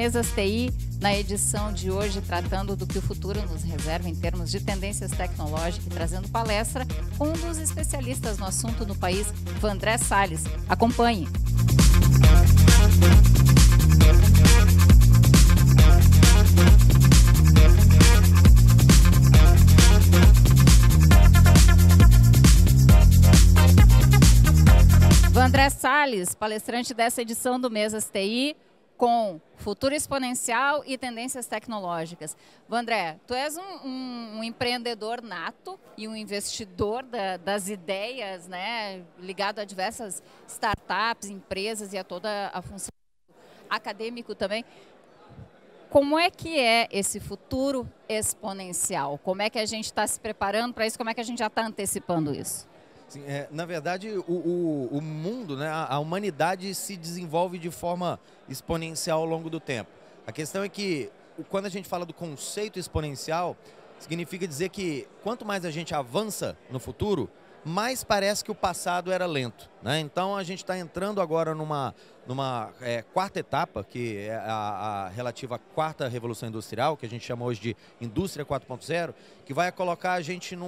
Mesas TI, na edição de hoje, tratando do que o futuro nos reserva em termos de tendências tecnológicas, e trazendo palestra com um dos especialistas no assunto no país, Vandré Salles. Acompanhe. Vandré Salles, palestrante dessa edição do Mesas TI, com futuro exponencial e tendências tecnológicas. Vandré, tu és um empreendedor nato e um investidor das ideias, né, ligado a diversas startups, empresas e a toda a função acadêmico também. Como é que é esse futuro exponencial? Como é que a gente está se preparando para isso? Como é que a gente já está antecipando isso? Sim, na verdade, o mundo, né, a humanidade se desenvolve de forma exponencial ao longo do tempo. A questão é que, quando a gente fala do conceito exponencial, significa dizer que quanto mais a gente avança no futuro, mais parece que o passado era lento, né? Então, a gente está entrando agora numa quarta etapa, que é a relativa à quarta revolução industrial, que a gente chama hoje de Indústria 4.0, que vai colocar a gente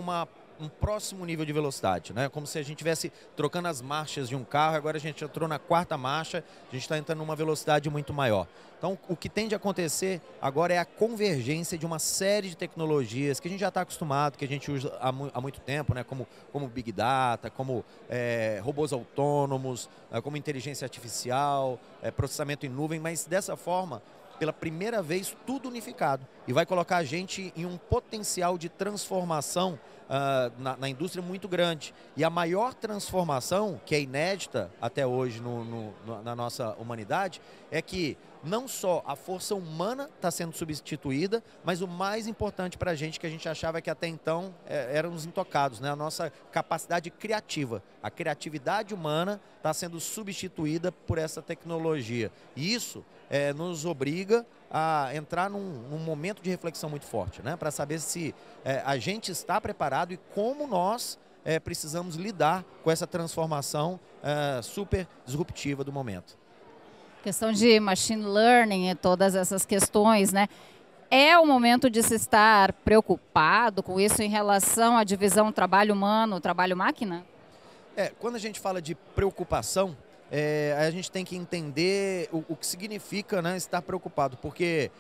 um próximo nível de velocidade, né? Como se a gente estivesse trocando as marchas de um carro, agora a gente entrou na quarta marcha, a gente está entrando numa velocidade muito maior. Então, o que tende a acontecer agora é a convergência de uma série de tecnologias que a gente já está acostumado, que a gente usa há muito tempo, né? Como Big Data, como robôs autônomos, como inteligência artificial, processamento em nuvem, mas dessa forma, pela primeira vez, tudo unificado. E vai colocar a gente em um potencial de transformação na indústria muito grande. E a maior transformação, que é inédita até hoje na nossa humanidade, é que não só a força humana está sendo substituída, mas o mais importante para a gente, que a gente achava que até então éramos intocados, né? A nossa capacidade criativa. A criatividade humana está sendo substituída por essa tecnologia. E isso nos obriga a entrar num momento de reflexão muito forte, né? Para saber se a gente está preparado e como nós precisamos lidar com essa transformação super disruptiva do momento. Questão de machine learning e todas essas questões, né? É o momento de se estar preocupado com isso em relação à divisão trabalho humano, trabalho máquina? Quando a gente fala de preocupação, a gente tem que entender o que significa, né, estar preocupado, porque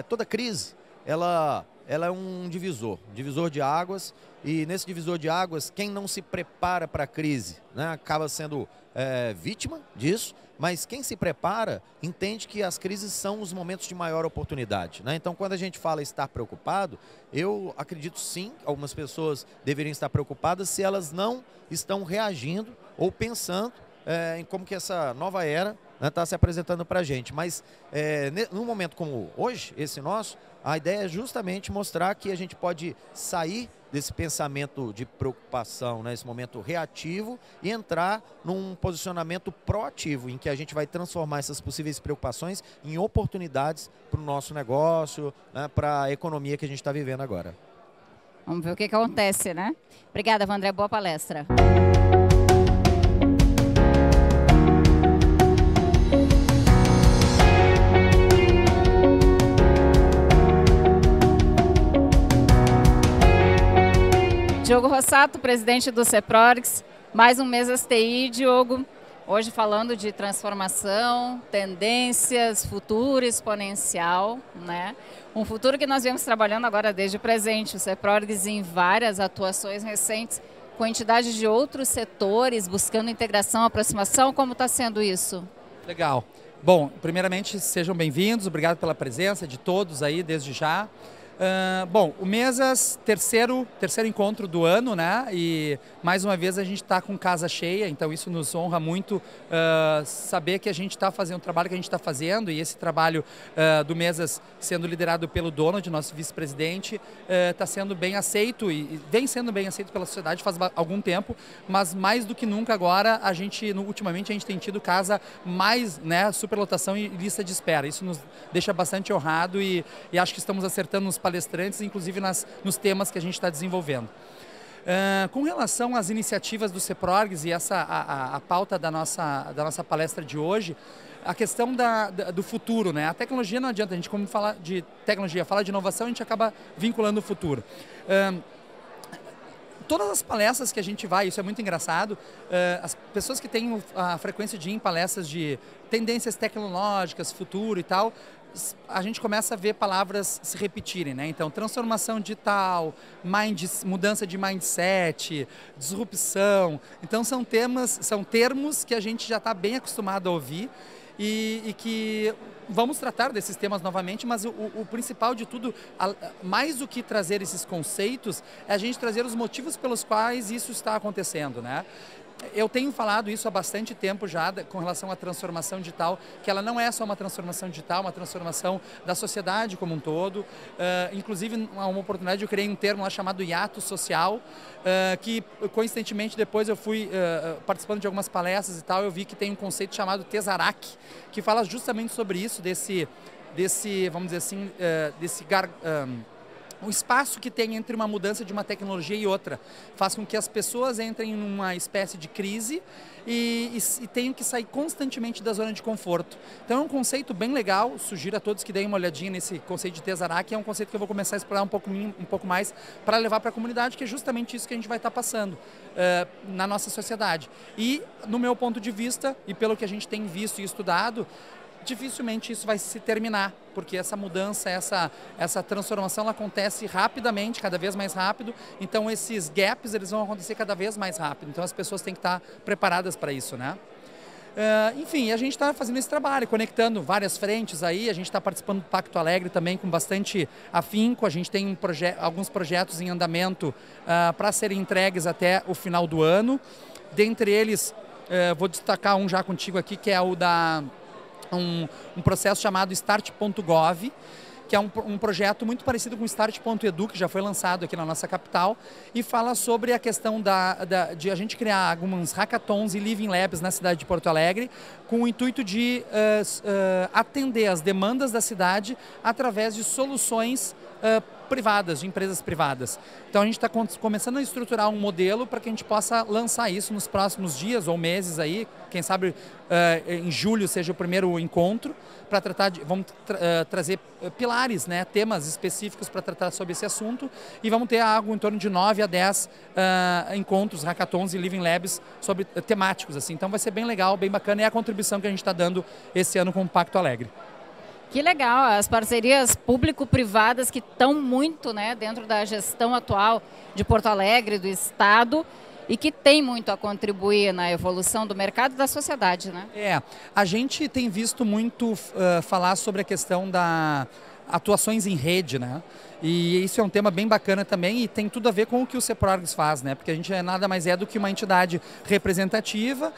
toda crise, ela é um divisor de águas, e nesse divisor de águas, quem não se prepara para a crise, né, acaba sendo vítima disso, mas quem se prepara entende que as crises são os momentos de maior oportunidade, né? Então, quando a gente fala estar preocupado, eu acredito sim, algumas pessoas deveriam estar preocupadas se elas não estão reagindo ou pensando em como que essa nova era está se apresentando para a gente. Mas num momento como hoje, esse nosso, a ideia é justamente mostrar que a gente pode sair desse pensamento de preocupação, né, esse momento reativo, e entrar num posicionamento proativo, em que a gente vai transformar essas possíveis preocupações em oportunidades para o nosso negócio, né, para a economia que a gente está vivendo agora. Vamos ver o que acontece, né? Obrigada, Vandré. Boa palestra. Diogo Rossato, presidente do CEPRORGS, mais um Mesas TI, Diogo, hoje falando de transformação, tendências, futuro exponencial, né? Um futuro que nós viemos trabalhando agora desde o presente, o CEPRORGS em várias atuações recentes, com entidades de outros setores, buscando integração, aproximação. Como está sendo isso? Legal. Bom, primeiramente, sejam bem-vindos, obrigado pela presença de todos aí desde já. Bom, o Mesas, terceiro encontro do ano, né? E mais uma vez a gente está com casa cheia, então isso nos honra muito saber que a gente está fazendo o trabalho que a gente está fazendo, e esse trabalho do Mesas sendo liderado pelo Donald, nosso vice-presidente, está sendo bem aceito e vem sendo bem aceito pela sociedade faz algum tempo, mas mais do que nunca agora, ultimamente a gente tem tido casa mais, né, superlotação e lista de espera. Isso nos deixa bastante honrado e acho que estamos acertando nos palestrantes, inclusive nos temas que a gente está desenvolvendo. Com relação às iniciativas do CEPROGS e a pauta da nossa palestra de hoje, a questão do futuro, né? A tecnologia não adianta, a gente como falar de tecnologia, falar de inovação, a gente acaba vinculando o futuro. Todas as palestras que a gente vai, isso é muito engraçado, as pessoas que têm a frequência de ir em palestras de tendências tecnológicas, futuro e tal, a gente começa a ver palavras se repetirem, né? Então, transformação digital, mudança de mindset, disrupção. Então, são termos que a gente já está bem acostumado a ouvir e que vamos tratar desses temas novamente, mas o principal de tudo, mais do que trazer esses conceitos, é a gente trazer os motivos pelos quais isso está acontecendo, né? Eu tenho falado isso há bastante tempo já com relação à transformação digital, que ela não é só uma transformação digital, uma transformação da sociedade como um todo. Inclusive, uma oportunidade, eu criei um termo lá chamado hiato social, que coincidentemente depois eu fui participando de algumas palestras e tal, eu vi que tem um conceito chamado Tesseract, que fala justamente sobre isso, desse vamos dizer assim, o espaço que tem entre uma mudança de uma tecnologia e outra faz com que as pessoas entrem numa espécie de crise e tenham que sair constantemente da zona de conforto. Então é um conceito bem legal, sugiro a todos que deem uma olhadinha nesse conceito de Tesseract, que é um conceito que eu vou começar a explorar um pouco mais para levar para a comunidade, que é justamente isso que a gente vai estar passando na nossa sociedade. E, no meu ponto de vista, e pelo que a gente tem visto e estudado, dificilmente isso vai se terminar, porque essa mudança, essa transformação, ela acontece rapidamente, cada vez mais rápido, então esses gaps eles vão acontecer cada vez mais rápido, então as pessoas têm que estar preparadas para isso, né? Enfim, a gente está fazendo esse trabalho, conectando várias frentes aí, a gente está participando do Pacto Alegre também com bastante afinco, a gente tem alguns projetos em andamento para serem entregues até o final do ano, dentre eles, vou destacar um já contigo aqui, que é o um processo chamado Start.gov, que é um projeto muito parecido com o Start.edu, que já foi lançado aqui na nossa capital, e fala sobre a questão de a gente criar alguns hackathons e living labs na cidade de Porto Alegre, com o intuito de atender as demandas da cidade através de soluções privadas, de empresas privadas. Então a gente está começando a estruturar um modelo para que a gente possa lançar isso nos próximos dias ou meses aí, quem sabe em julho seja o primeiro encontro, para tratar vamos trazer pilares, né, temas específicos para tratar sobre esse assunto, e vamos ter algo em torno de 9 a 10 encontros, hackathons e living labs sobre temáticos assim. Então vai ser bem legal, bem bacana, e é a contribuição que a gente está dando esse ano com o Pacto Alegre. Que legal, as parcerias público-privadas que estão muito, né, dentro da gestão atual de Porto Alegre, do Estado, e que tem muito a contribuir na evolução do mercado e da sociedade, né? A gente tem visto muito falar sobre a questão da atuações em rede, né? E isso é um tema bem bacana também e tem tudo a ver com o que o CEPROGS faz, né? Porque a gente nada mais é do que uma entidade representativa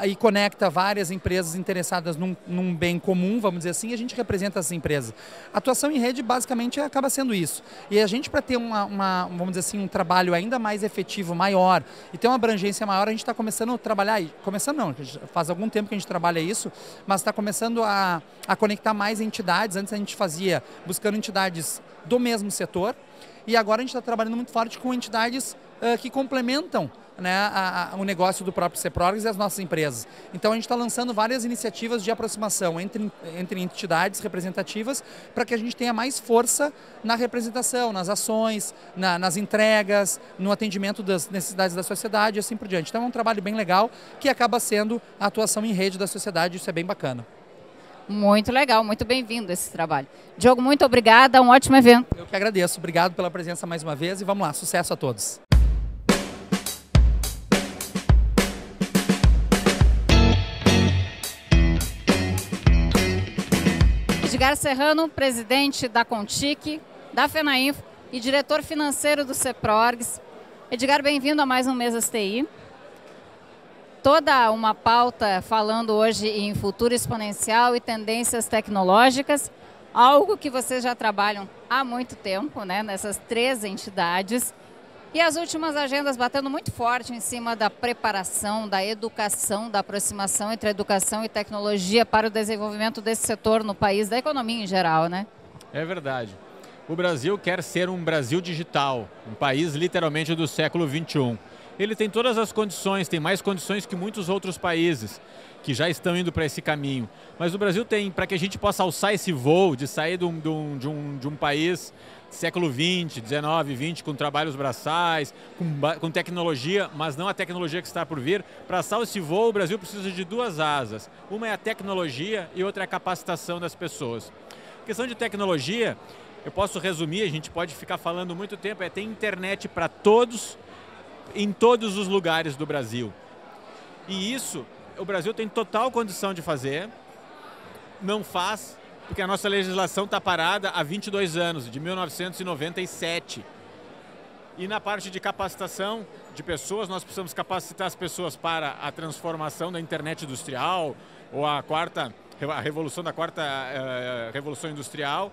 e conecta várias empresas interessadas num bem comum, vamos dizer assim, e a gente representa essas empresas. A atuação em rede basicamente acaba sendo isso. E a gente, para ter vamos dizer assim, um trabalho ainda mais efetivo, maior, e ter uma abrangência maior, a gente está começando a trabalhar, começando não, faz algum tempo que a gente trabalha isso, mas está começando a conectar mais entidades. Antes a gente fazia buscando entidades do mesmo setor, e agora a gente está trabalhando muito forte com entidades que complementam, né, o negócio do próprio CEPROGS e as nossas empresas. Então a gente está lançando várias iniciativas de aproximação entre entidades representativas para que a gente tenha mais força na representação, nas ações, nas entregas, no atendimento das necessidades da sociedade e assim por diante. Então é um trabalho bem legal que acaba sendo a atuação em rede da sociedade, isso é bem bacana. Muito legal, muito bem-vindo esse trabalho. Diogo, muito obrigada, um ótimo evento. Eu que agradeço, obrigado pela presença mais uma vez e vamos lá, sucesso a todos. Edgar Serrano, presidente da Contic, da FENAINFO e diretor financeiro do CEPROGS. Edgar, bem-vindo a mais um Mesas TI. Toda uma pauta falando hoje em futuro exponencial e tendências tecnológicas, algo que vocês já trabalham há muito tempo, né, nessas 3 entidades. E as últimas agendas batendo muito forte em cima da preparação, da educação, da aproximação entre educação e tecnologia para o desenvolvimento desse setor no país, da economia em geral, né? É verdade. O Brasil quer ser um Brasil digital, um país literalmente do século XXI. Ele tem todas as condições, tem mais condições que muitos outros países que já estão indo para esse caminho. Mas o Brasil tem, para que a gente possa alçar esse voo de sair de um país século XX, XIX, XX, com trabalhos braçais, com tecnologia, mas não a tecnologia que está por vir. Para alçar esse voo, o Brasil precisa de duas asas. Uma é a tecnologia e outra é a capacitação das pessoas. A questão de tecnologia, eu posso resumir, a gente pode ficar falando muito tempo, é ter internet para todos, em todos os lugares do Brasil. E isso, o Brasil tem total condição de fazer, não faz, porque a nossa legislação está parada há 22 anos, de 1997. E na parte de capacitação de pessoas, nós precisamos capacitar as pessoas para a transformação da internet industrial, ou a revolução da quarta revolução industrial.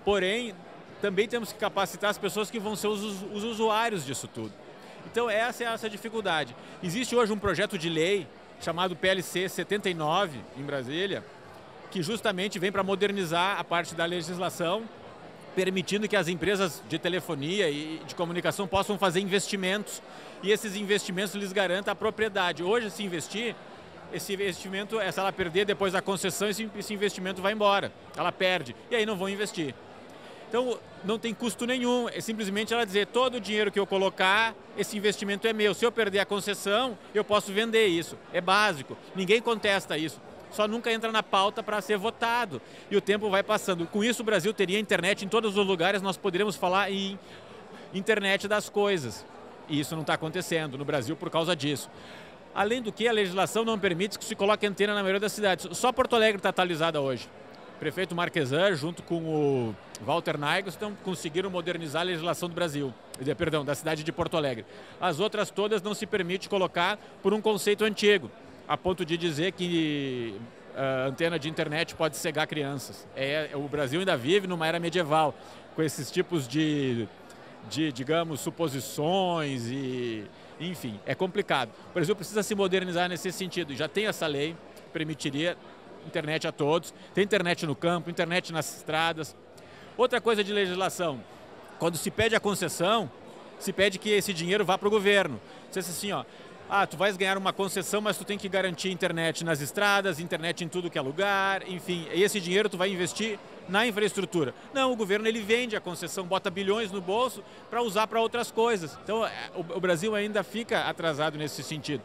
Porém, também temos que capacitar as pessoas que vão ser os usuários disso tudo. Então essa é essa dificuldade. Existe hoje um projeto de lei chamado PLC 79 em Brasília, que justamente vem para modernizar a parte da legislação, permitindo que as empresas de telefonia e de comunicação possam fazer investimentos e esses investimentos lhes garantam a propriedade. Hoje, se investir, esse investimento, se ela perder depois da concessão, esse investimento vai embora, ela perde, e aí não vão investir. Então, não tem custo nenhum, é simplesmente ela dizer, todo o dinheiro que eu colocar, esse investimento é meu. Se eu perder a concessão, eu posso vender isso. É básico, ninguém contesta isso. Só nunca entra na pauta para ser votado. E o tempo vai passando. Com isso, o Brasil teria internet em todos os lugares, nós poderíamos falar em internet das coisas. E isso não está acontecendo no Brasil por causa disso. Além do que, a legislação não permite que se coloque antena na maioria das cidades. Só Porto Alegre está atualizada hoje. O prefeito Marquesan, junto com o Walter Naigelstam, conseguiram modernizar a legislação do Brasil, da cidade de Porto Alegre. As outras todas não se permite colocar por um conceito antigo, a ponto de dizer que a antena de internet pode cegar crianças. O Brasil ainda vive numa era medieval, com esses tipos de digamos, suposições e... Enfim, é complicado. O Brasil precisa se modernizar nesse sentido. Já tem essa lei, permitiria internet a todos. Tem internet no campo, internet nas estradas. Outra coisa de legislação, quando se pede a concessão, se pede que esse dinheiro vá para o governo. Diz assim, ó, tu vais ganhar uma concessão, mas tu tem que garantir internet nas estradas, internet em tudo que é lugar, enfim, esse dinheiro tu vai investir na infraestrutura. Não, o governo ele vende a concessão, bota bilhões no bolso para usar para outras coisas. Então, o Brasil ainda fica atrasado nesse sentido.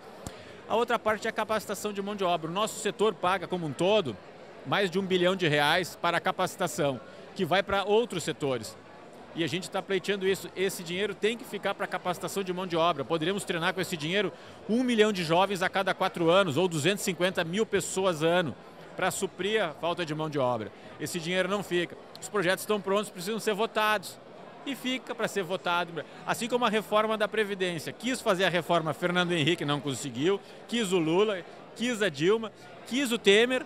A outra parte é a capacitação de mão de obra. O nosso setor paga, como um todo, mais de R$1 bilhão para a capacitação, que vai para outros setores. E a gente está pleiteando isso. Esse dinheiro tem que ficar para capacitação de mão de obra. Poderíamos treinar com esse dinheiro 1 milhão de jovens a cada 4 anos, ou 250 mil pessoas ano, para suprir a falta de mão de obra. Esse dinheiro não fica. Os projetos estão prontos, precisam ser votados. E fica para ser votado. Assim como a reforma da Previdência. Quis fazer a reforma, Fernando Henrique não conseguiu, quis o Lula, quis a Dilma, quis o Temer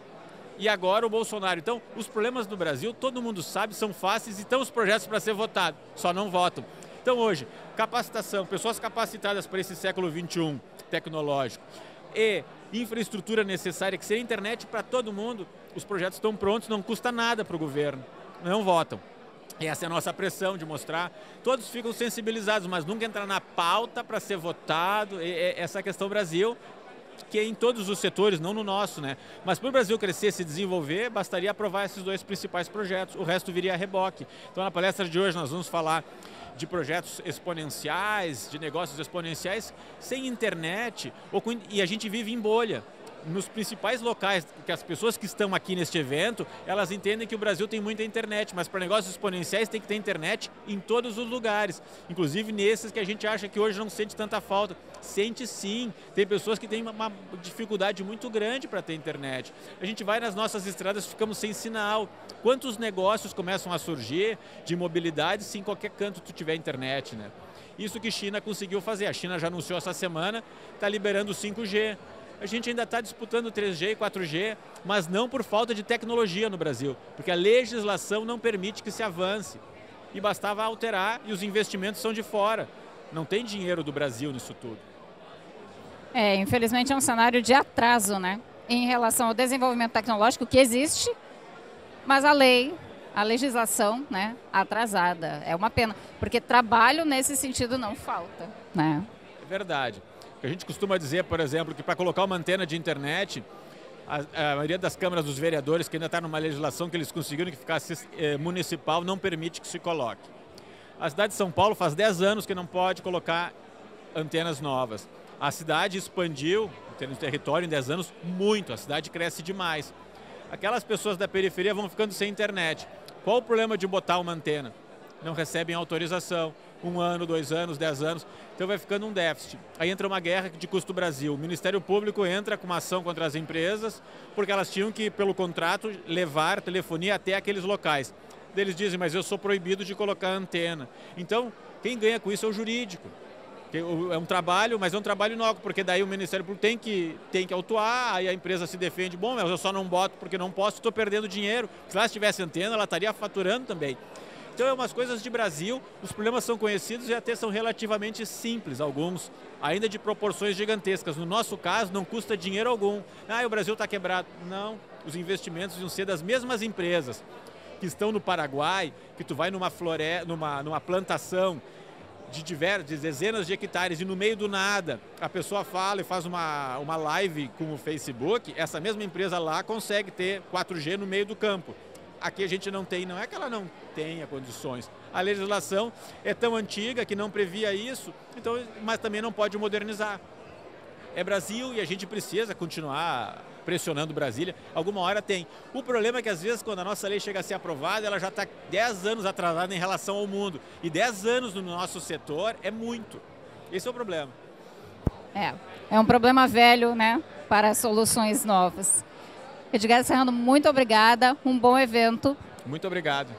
e agora o Bolsonaro. Então, os problemas do Brasil, todo mundo sabe, são fáceis e estão os projetos para ser votados, só não votam. Então, hoje, capacitação, pessoas capacitadas para esse século XXI tecnológico e infraestrutura necessária, que seria internet para todo mundo, os projetos estão prontos, não custa nada para o governo, não votam. Essa é a nossa pressão de mostrar. Todos ficam sensibilizados, mas nunca entra na pauta para ser votado. Essa questão Brasil, que é em todos os setores, não no nosso, né? Mas para o Brasil crescer, se desenvolver, bastaria aprovar esses dois principais projetos. O resto viria a reboque. Então, na palestra de hoje, nós vamos falar de projetos exponenciais, de negócios exponenciais, sem internet, e a gente vive em bolha. Nos principais locais, que as pessoas que estão aqui neste evento, elas entendem que o Brasil tem muita internet, mas para negócios exponenciais tem que ter internet em todos os lugares, inclusive nesses que a gente acha que hoje não sente tanta falta. Sente sim, tem pessoas que têm uma dificuldade muito grande para ter internet. A gente vai nas nossas estradas, ficamos sem sinal. Quantos negócios começam a surgir de mobilidade se em qualquer canto tu tiver internet, né? Isso que a China conseguiu fazer. A China já anunciou essa semana, está liberando o 5G. A gente ainda está disputando 3G e 4G, mas não por falta de tecnologia no Brasil, porque a legislação não permite que se avance. E bastava alterar e os investimentos são de fora. Não tem dinheiro do Brasil nisso tudo. Infelizmente é um cenário de atraso, né? Em relação ao desenvolvimento tecnológico que existe, mas a lei a legislação, né, atrasada. É uma pena, porque trabalho nesse sentido não falta, né? É verdade. A gente costuma dizer, por exemplo, que para colocar uma antena de internet, a maioria das câmaras dos vereadores, que ainda está numa legislação que eles conseguiram que ficasse municipal, não permite que se coloque. A cidade de São Paulo faz 10 anos que não pode colocar antenas novas. A cidade expandiu, em termos de território, em 10 anos, muito. A cidade cresce demais. Aquelas pessoas da periferia vão ficando sem internet. Qual o problema de botar uma antena? Não recebem autorização. 1 ano, 2 anos, 10 anos. Então vai ficando um déficit. Aí entra uma guerra de custo Brasil. O Ministério Público entra com uma ação contra as empresas porque elas tinham que, pelo contrato, levar telefonia até aqueles locais. Eles dizem, mas eu sou proibido de colocar antena. Então, quem ganha com isso é o jurídico. É um trabalho, mas é um trabalho inócuo, porque daí o Ministério Público tem que autuar, aí a empresa se defende, bom, mas eu só não boto porque não posso, estou perdendo dinheiro. Se lá tivesse antena, ela estaria faturando também. Então é umas coisas de Brasil, os problemas são conhecidos e até são relativamente simples, alguns, ainda de proporções gigantescas. No nosso caso, não custa dinheiro algum. O Brasil está quebrado. Não, os investimentos iam ser das mesmas empresas que estão no Paraguai, que tu vai numa plantação de dezenas de hectares e no meio do nada a pessoa fala e faz uma live com o Facebook, essa mesma empresa lá consegue ter 4G no meio do campo. Aqui a gente não tem, não é que ela não tenha condições. A legislação é tão antiga que não previa isso, então, mas também não pode modernizar. É Brasil e a gente precisa continuar pressionando Brasília. Alguma hora tem. O problema é que às vezes quando a nossa lei chega a ser aprovada, ela já está 10 anos atrasada em relação ao mundo. E 10 anos no nosso setor é muito. Esse é o problema. É um problema velho, né, para soluções novas. Edgar Serrano, muito obrigada, um bom evento. Muito obrigado.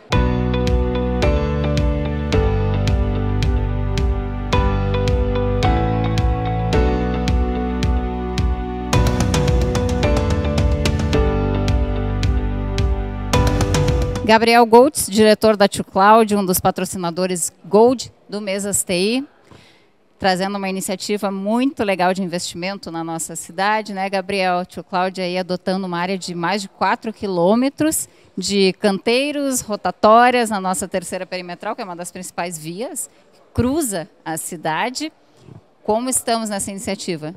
Gabriel Goltz, diretor da TwoCloud, um dos patrocinadores Gold do Mesas TI, trazendo uma iniciativa muito legal de investimento na nossa cidade, né, Gabriel? TwoCloud aí adotando uma área de mais de 4 quilômetros de canteiros, rotatórias na nossa terceira perimetral, que é uma das principais vias, cruza a cidade. Como estamos nessa iniciativa?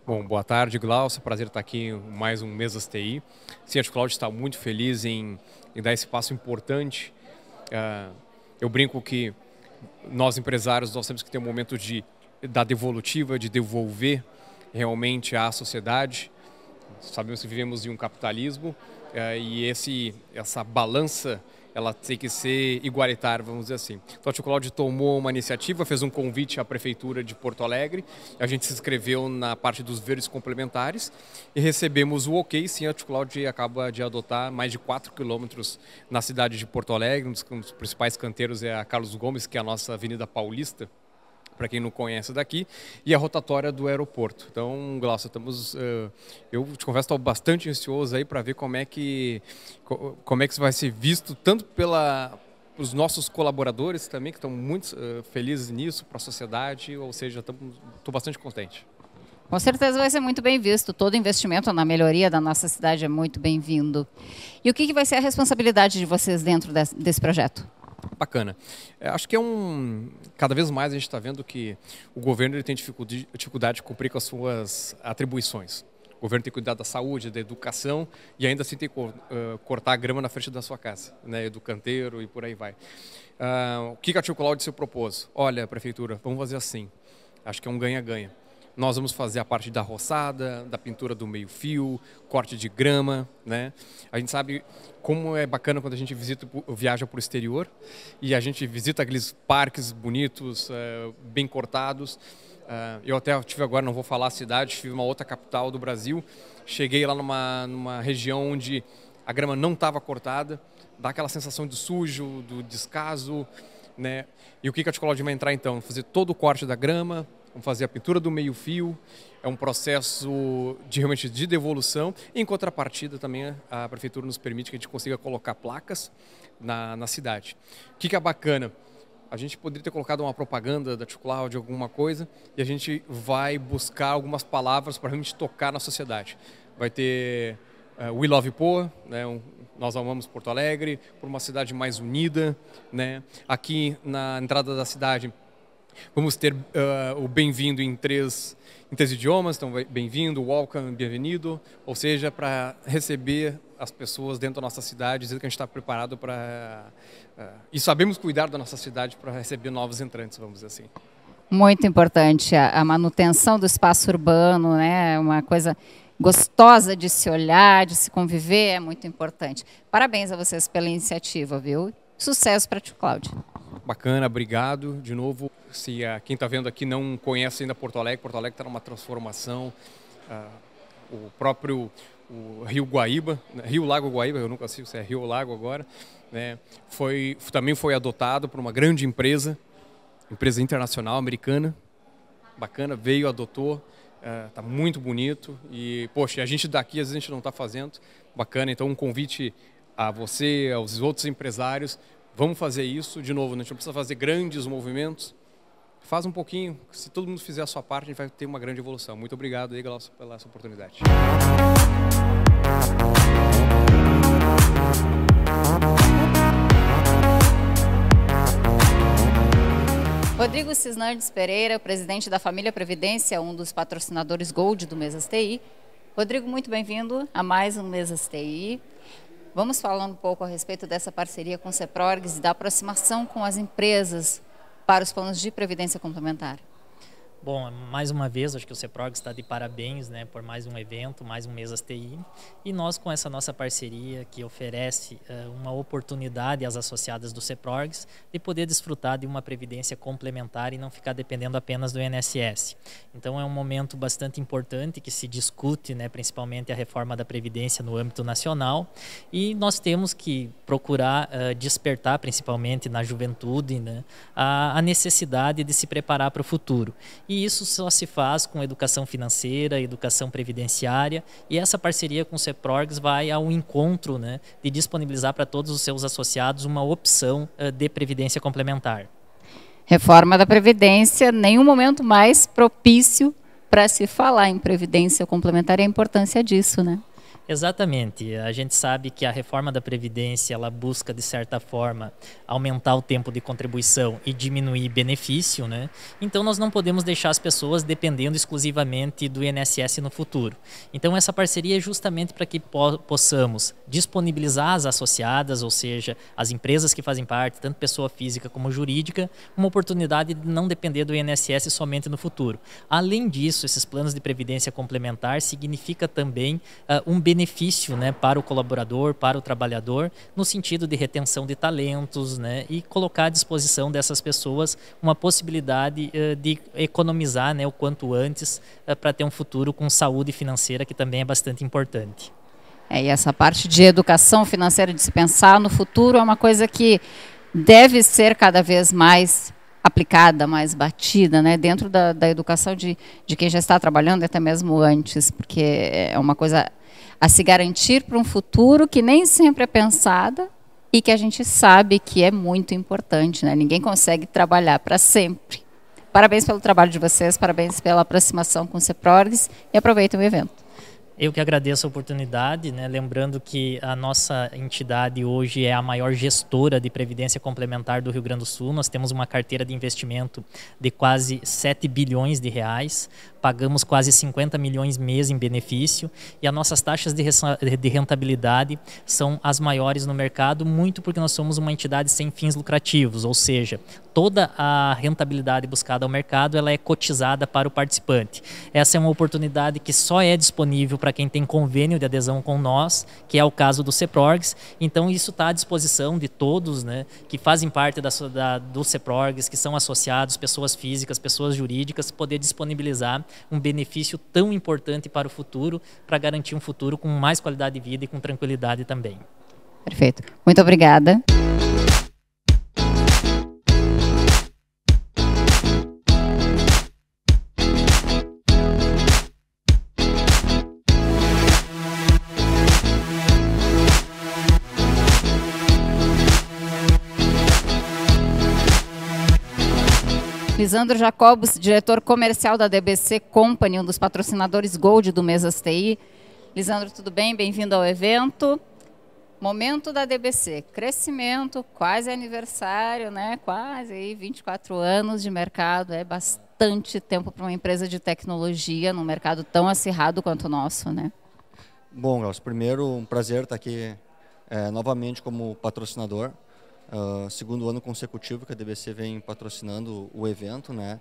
Bom, boa tarde, Glaucio. Prazer estar aqui em mais um Mesas TI. Sim, a TwoCloud está muito feliz em dar esse passo importante. Eu brinco que nós, empresários, nós temos que ter um momento da devolutiva, de devolver realmente à sociedade. Sabemos que vivemos em um capitalismo e essa balança ela tem que ser igualitária, vamos dizer assim. Então a TwoCloud tomou uma iniciativa, fez um convite à Prefeitura de Porto Alegre, a gente se inscreveu na parte dos verdes complementares e recebemos o ok, sim, a TwoCloud acaba de adotar mais de 4 quilômetros na cidade de Porto Alegre, um dos principais canteiros é a Carlos Gomes, que é a nossa Avenida Paulista, para quem não conhece daqui, e a rotatória do aeroporto. Então, Glaucio, eu te confesso, estou bastante ansioso aí para ver como é que isso vai ser visto, tanto pelos nossos colaboradores também, que estão muito felizes nisso, para a sociedade, ou seja, estou bastante contente. Com certeza vai ser muito bem visto. Todo investimento na melhoria da nossa cidade é muito bem-vindo. E o que vai ser a responsabilidade de vocês dentro desse projeto? Bacana. Acho que cada vez mais a gente está vendo que o governo ele tem dificuldade de cumprir com as suas atribuições. O governo tem que cuidar da saúde, da educação e ainda assim tem que cortar a grama na frente da sua casa, né, do canteiro e por aí vai. O que a TwoCloud se propôs? Olha, prefeitura, vamos fazer assim. Acho que é um ganha-ganha. Nós vamos fazer a parte da roçada, da pintura do meio-fio, corte de grama, né? A gente sabe como é bacana quando a gente viaja para o exterior e a gente visita aqueles parques bonitos, bem cortados. Eu até tive agora, não vou falar a cidade, tive uma outra capital do Brasil, cheguei lá numa região onde a grama não estava cortada, dá aquela sensação de sujo, do descaso, né? E o que a TwoCloud vai entrar então? Fazer todo o corte da grama, vamos fazer a pintura do meio-fio, é um processo realmente de devolução. Em contrapartida também a prefeitura nos permite que a gente consiga colocar placas na cidade. O que é bacana? A gente poderia ter colocado uma propaganda da TwoCloud, alguma coisa, e a gente vai buscar algumas palavras para realmente tocar na sociedade. Vai ter We Love Poa, né? Nós amamos Porto Alegre, por uma cidade mais unida, né? Aqui na entrada da cidade vamos ter o bem-vindo em três idiomas, então bem-vindo, welcome, bienvenido, ou seja, para receber as pessoas dentro da nossa cidade, dizer que a gente está preparado para... e sabemos cuidar da nossa cidade para receber novos entrantes, vamos dizer assim. Muito importante a manutenção do espaço urbano, né? Uma coisa gostosa de se olhar, de se conviver, é muito importante. Parabéns a vocês pela iniciativa, viu? Sucesso para ti, Cláudio. Bacana, obrigado. De novo, se quem está vendo aqui não conhece ainda Porto Alegre está numa transformação. O próprio Rio Guaíba, Rio Lago Guaíba, eu nunca sei se é Rio Lago agora, né? Também foi adotado por uma grande empresa internacional americana. Bacana, veio, adotou. Tá muito bonito e, poxa, a gente daqui às vezes a gente não está fazendo. Bacana, então um convite a você, aos outros empresários, vamos fazer isso de novo, a gente não precisa fazer grandes movimentos, faz um pouquinho, se todo mundo fizer a sua parte, a gente vai ter uma grande evolução. Muito obrigado aí, Glaucio, pela essa oportunidade. Rodrigo Cisnardes Pereira, presidente da Família Previdência, um dos patrocinadores Gold do Mesas TI. Rodrigo, muito bem-vindo a mais um Mesas TI. Vamos falar um pouco a respeito dessa parceria com o CEPROGS e da aproximação com as empresas para os planos de previdência complementar. Bom, mais uma vez, acho que o CEPROGS está de parabéns, né, por mais um evento, mais um Mesas TI. E nós, com essa nossa parceria, que oferece uma oportunidade às associadas do CEPROGS de poder desfrutar de uma previdência complementar e não ficar dependendo apenas do INSS. Então, é um momento bastante importante que se discute, né, principalmente a reforma da Previdência no âmbito nacional. E nós temos que procurar despertar, principalmente na juventude, né, a necessidade de se preparar para o futuro. E isso só se faz com educação financeira, educação previdenciária, e essa parceria com o CEPROGS vai ao encontro, né, de disponibilizar para todos os seus associados uma opção de previdência complementar. Reforma da Previdência, nenhum momento mais propício para se falar em previdência complementar e a importância disso, né? Exatamente. A gente sabe que a reforma da Previdência ela busca, de certa forma, aumentar o tempo de contribuição e diminuir benefício, né? Então, nós não podemos deixar as pessoas dependendo exclusivamente do INSS no futuro. Então, essa parceria é justamente para que possamos disponibilizar às associadas, ou seja, as empresas que fazem parte, tanto pessoa física como jurídica, uma oportunidade de não depender do INSS somente no futuro. Além disso, esses planos de previdência complementar significa também um benefício, né, para o colaborador, para o trabalhador, no sentido de retenção de talentos, né, e colocar à disposição dessas pessoas uma possibilidade de economizar, né, o quanto antes para ter um futuro com saúde financeira, que também é bastante importante. E essa parte de educação financeira, de se pensar no futuro, é uma coisa que deve ser cada vez mais aplicada, mais batida, né, dentro da educação de quem já está trabalhando, até mesmo antes, porque é uma coisa a se garantir para um futuro que nem sempre é pensada e que a gente sabe que é muito importante, né? Ninguém consegue trabalhar para sempre. Parabéns pelo trabalho de vocês, parabéns pela aproximação com o CEPROGS e aproveitem o evento. Eu que agradeço a oportunidade, né? Lembrando que a nossa entidade hoje é a maior gestora de previdência complementar do Rio Grande do Sul. Nós temos uma carteira de investimento de quase 7 bilhões de reais, pagamos quase 50 milhões mês em benefício e as nossas taxas de rentabilidade são as maiores no mercado, muito porque nós somos uma entidade sem fins lucrativos, ou seja, toda a rentabilidade buscada ao mercado ela é cotizada para o participante. Essa é uma oportunidade que só é disponível para quem tem convênio de adesão com nós, que é o caso do CEPROGS. Então isso está à disposição de todos, né, que fazem parte do CEPROGS, que são associados, pessoas físicas, pessoas jurídicas, poder disponibilizar um benefício tão importante para o futuro, para garantir um futuro com mais qualidade de vida e com tranquilidade também. Perfeito. Muito obrigada. Lisandro Jacobos, diretor comercial da DBC Company, um dos patrocinadores Gold do Mesas TI. Lisandro, tudo bem? Bem-vindo ao evento. Momento da DBC, crescimento, quase aniversário, né? Quase aí 24 anos de mercado, é bastante tempo para uma empresa de tecnologia num mercado tão acirrado quanto o nosso, né? Bom, Glaucio, primeiro um prazer estar aqui novamente como patrocinador. Segundo ano consecutivo que a DBC vem patrocinando o evento, né?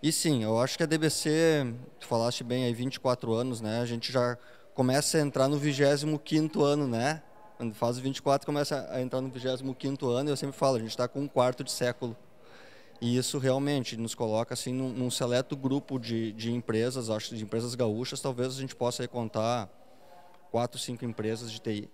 E sim, eu acho que a DBC, tu falaste bem aí, 24 anos, né? A gente já começa a entrar no 25º ano, né? Quando faz 24, começa a entrar no 25º ano, e eu sempre falo, a gente está com um quarto de século. E isso realmente nos coloca assim num seleto grupo de empresas, acho que de empresas gaúchas, talvez a gente possa aí contar 4, 5 empresas de TI,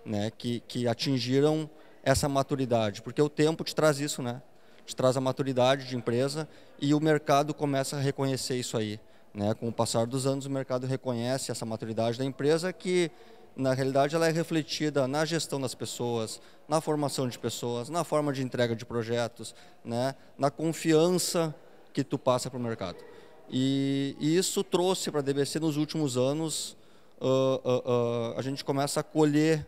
né, que atingiram essa maturidade, porque o tempo te traz isso, né? Te traz a maturidade de empresa e o mercado começa a reconhecer isso aí, né? Com o passar dos anos, o mercado reconhece essa maturidade da empresa que, na realidade, ela é refletida na gestão das pessoas, na formação de pessoas, na forma de entrega de projetos, né? Na confiança que tu passa para o mercado. E isso trouxe para a DBC nos últimos anos, a gente começa a colher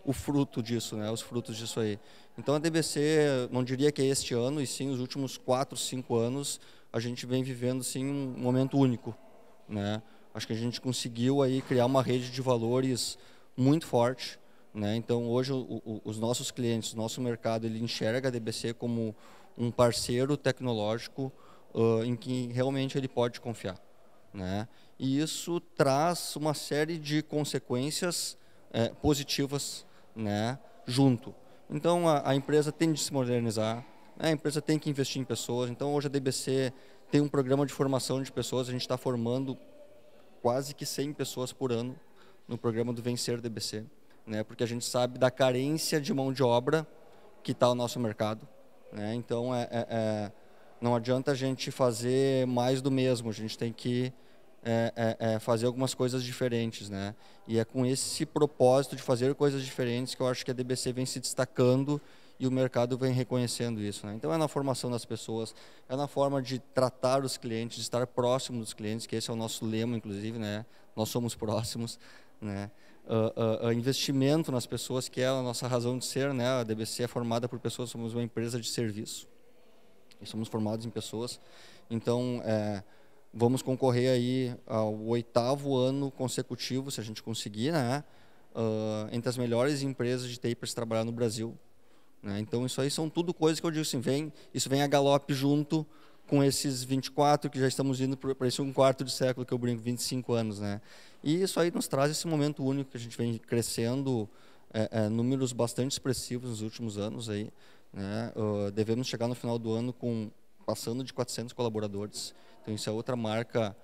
o fruto disso, né? Os frutos disso aí. Então a DBC, não diria que é este ano, e sim os últimos 4, 5 anos, a gente vem vivendo sim um momento único, né? Acho que a gente conseguiu aí criar uma rede de valores muito forte, né? Então hoje os nossos clientes, o nosso mercado, ele enxerga a DBC como um parceiro tecnológico em que realmente ele pode confiar, né? E isso traz uma série de consequências positivas, né, junto. Então a empresa tem de se modernizar, né? A empresa tem que investir em pessoas. Então hoje a DBC tem um programa de formação de pessoas, a gente está formando quase que 100 pessoas por ano no programa do Vencer DBC, né? Porque a gente sabe da carência de mão de obra que está o nosso mercado, né? Então não adianta a gente fazer mais do mesmo, a gente tem que fazer algumas coisas diferentes, né? E é com esse propósito de fazer coisas diferentes que eu acho que a DBC vem se destacando e o mercado vem reconhecendo isso, né? Então é na formação das pessoas, é na forma de tratar os clientes, de estar próximo dos clientes, que esse é o nosso lema, inclusive, né? Nós somos próximos, né? Investimento nas pessoas, que é a nossa razão de ser, né? A DBC é formada por pessoas, somos uma empresa de serviço e somos formados em pessoas. Então vamos concorrer aí ao 8º ano consecutivo, se a gente conseguir, né? Entre as melhores empresas de TI para se trabalhar no Brasil, né? Então isso aí são tudo coisas que eu digo assim, isso vem a galope junto com esses 24 que já estamos indo para esse um quarto de século que eu brinco, 25 anos, né? E isso aí nos traz esse momento único que a gente vem crescendo, números bastante expressivos nos últimos anos aí, né? Devemos chegar no final do ano passando de 400 colaboradores. Então isso é outra marca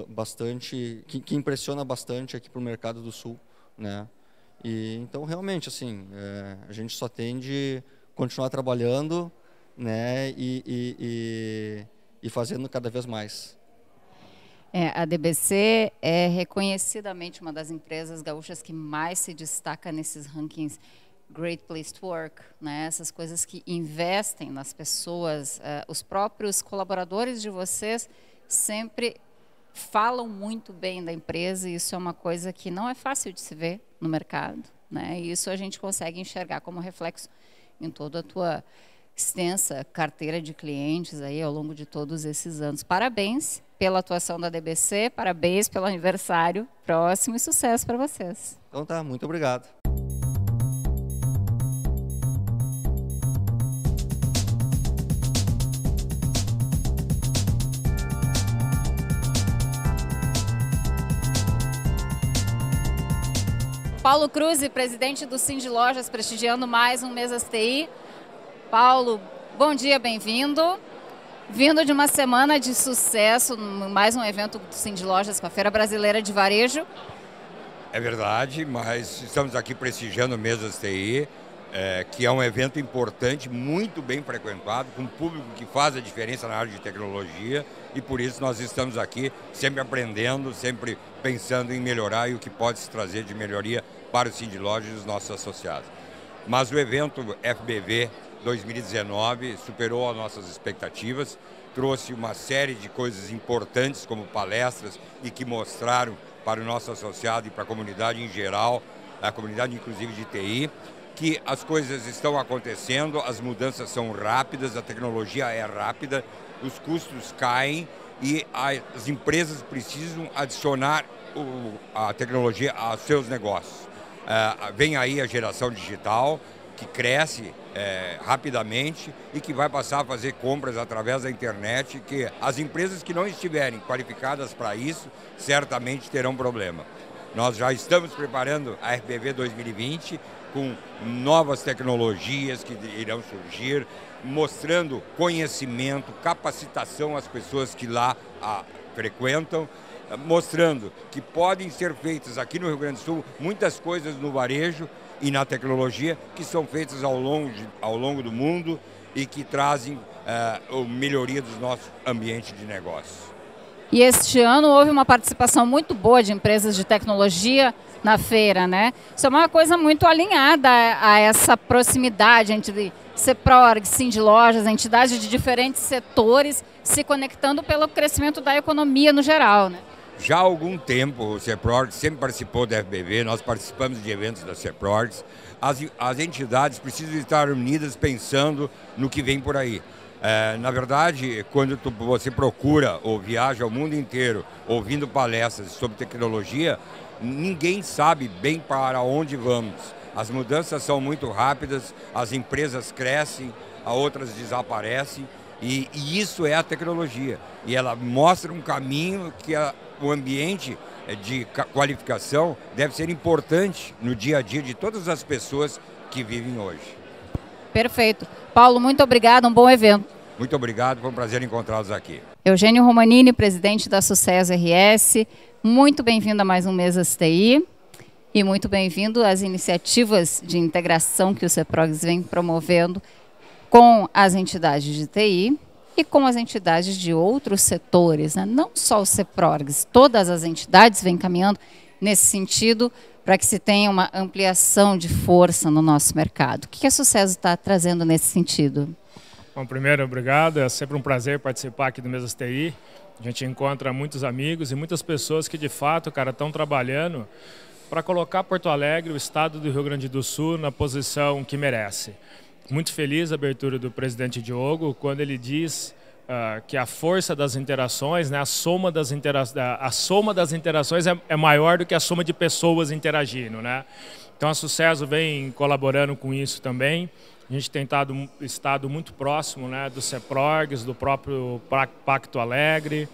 bastante que impressiona bastante aqui para o mercado do Sul, né? E então realmente assim a gente só tem de continuar trabalhando, né? E fazendo cada vez mais. A DBC é reconhecidamente uma das empresas gaúchas que mais se destaca nesses rankings Great Place to Work, né? Essas coisas que investem nas pessoas, os próprios colaboradores de vocês sempre falam muito bem da empresa, e isso é uma coisa que não é fácil de se ver no mercado, né? E isso a gente consegue enxergar como reflexo em toda a tua extensa carteira de clientes aí ao longo de todos esses anos. Parabéns pela atuação da DBC, parabéns pelo aniversário próximo e sucesso para vocês. Então tá, muito obrigado. Paulo Cruz, presidente do Cindy Lojas, prestigiando mais um Mesas TI. Paulo, bom dia, bem-vindo. Vindo de uma semana de sucesso, mais um evento do Cindy Lojas com a Feira Brasileira de Varejo. É verdade, mas estamos aqui prestigiando o Mesas TI, que é um evento importante, muito bem frequentado, com um público que faz a diferença na área de tecnologia, e por isso nós estamos aqui sempre aprendendo, sempre pensando em melhorar e o que pode se trazer de melhoria para o Cindy Lojas e os nossos associados. Mas o evento FBV 2019 superou as nossas expectativas, trouxe uma série de coisas importantes como palestras e que mostraram para o nosso associado e para a comunidade em geral, a comunidade inclusive de TI, que as coisas estão acontecendo, as mudanças são rápidas, a tecnologia é rápida, os custos caem e as empresas precisam adicionar a tecnologia aos seus negócios. Vem aí a geração digital, que cresce rapidamente e que vai passar a fazer compras através da internet, que as empresas que não estiverem qualificadas para isso, certamente terão problema. Nós já estamos preparando a RBV 2020 com novas tecnologias que irão surgir, mostrando conhecimento, capacitação às pessoas que lá frequentam, mostrando que podem ser feitas aqui no Rio Grande do Sul muitas coisas no varejo e na tecnologia que são feitas ao longo do mundo e que trazem a melhoria do nosso ambiente de negócio. E este ano houve uma participação muito boa de empresas de tecnologia na feira, né? Isso é uma coisa muito alinhada a essa proximidade entre CEPROG, Sindilojas, entidades de diferentes setores se conectando pelo crescimento da economia no geral, né? Já há algum tempo o CEPROG sempre participou da FBV, nós participamos de eventos da CEPROG. As entidades precisam estar unidas pensando no que vem por aí. Na verdade, quando você procura ou viaja ao mundo inteiro ouvindo palestras sobre tecnologia, ninguém sabe bem para onde vamos. As mudanças são muito rápidas, as empresas crescem, outras desaparecem e isso é a tecnologia. E ela mostra um caminho que o ambiente de qualificação deve ser importante no dia a dia de todas as pessoas que vivem hoje. Perfeito. Paulo, muito obrigado, um bom evento. Muito obrigado, foi um prazer encontrá-los aqui. Eugênio Romanini, presidente da Sucesso RS, muito bem-vindo a mais um Mesas TI e muito bem-vindo às iniciativas de integração que o CEPROGS vem promovendo com as entidades de TI e com as entidades de outros setores, né? Não só o CEPROGS, todas as entidades vêm caminhando nesse sentido para que se tenha uma ampliação de força no nosso mercado. O que a Sucesso está trazendo nesse sentido? Bom, primeiro, obrigado. É sempre um prazer participar aqui do Mesas TI. A gente encontra muitos amigos e muitas pessoas que, de fato, cara, estão trabalhando para colocar Porto Alegre, o estado do Rio Grande do Sul, na posição que merece. Muito feliz a abertura do presidente Diogo, quando ele diz que a força das interações, né, a soma das interações é maior do que a soma de pessoas interagindo, né? Então, a Sucesso vem colaborando com isso também. A gente tem estado muito próximo, né, do CEPROGS, do próprio Pacto Alegre.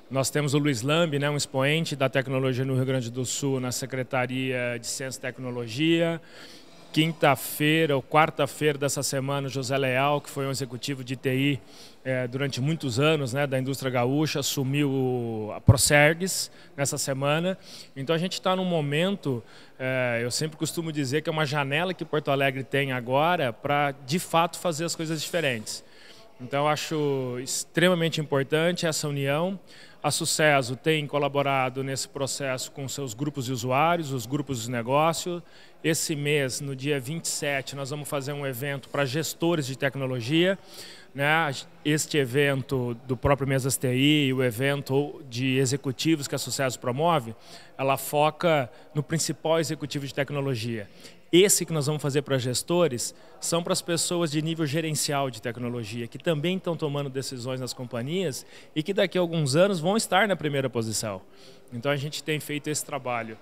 Nós temos o Luiz Lambi, né, um expoente da tecnologia no Rio Grande do Sul, na Secretaria de Ciência e Tecnologia. Quinta-feira ou quarta-feira dessa semana, o José Leal, que foi um executivo de TI durante muitos anos, né, da indústria gaúcha, assumiu a Procergs nessa semana. Então a gente está num momento, eu sempre costumo dizer que é uma janela que Porto Alegre tem agora para, de fato, fazer as coisas diferentes. Então eu acho extremamente importante essa união. A Sucesso tem colaborado nesse processo com seus grupos de usuários, os grupos de negócio. Esse mês, no dia 27, nós vamos fazer um evento para gestores de tecnologia, né? Este evento do próprio Mesas TI, o evento de executivos que a Sucesso promove, ela foca no principal executivo de tecnologia. Esse que nós vamos fazer para gestores são para as pessoas de nível gerencial de tecnologia, que também estão tomando decisões nas companhias e que daqui a alguns anos vão estar na primeira posição. Então a gente tem feito esse trabalho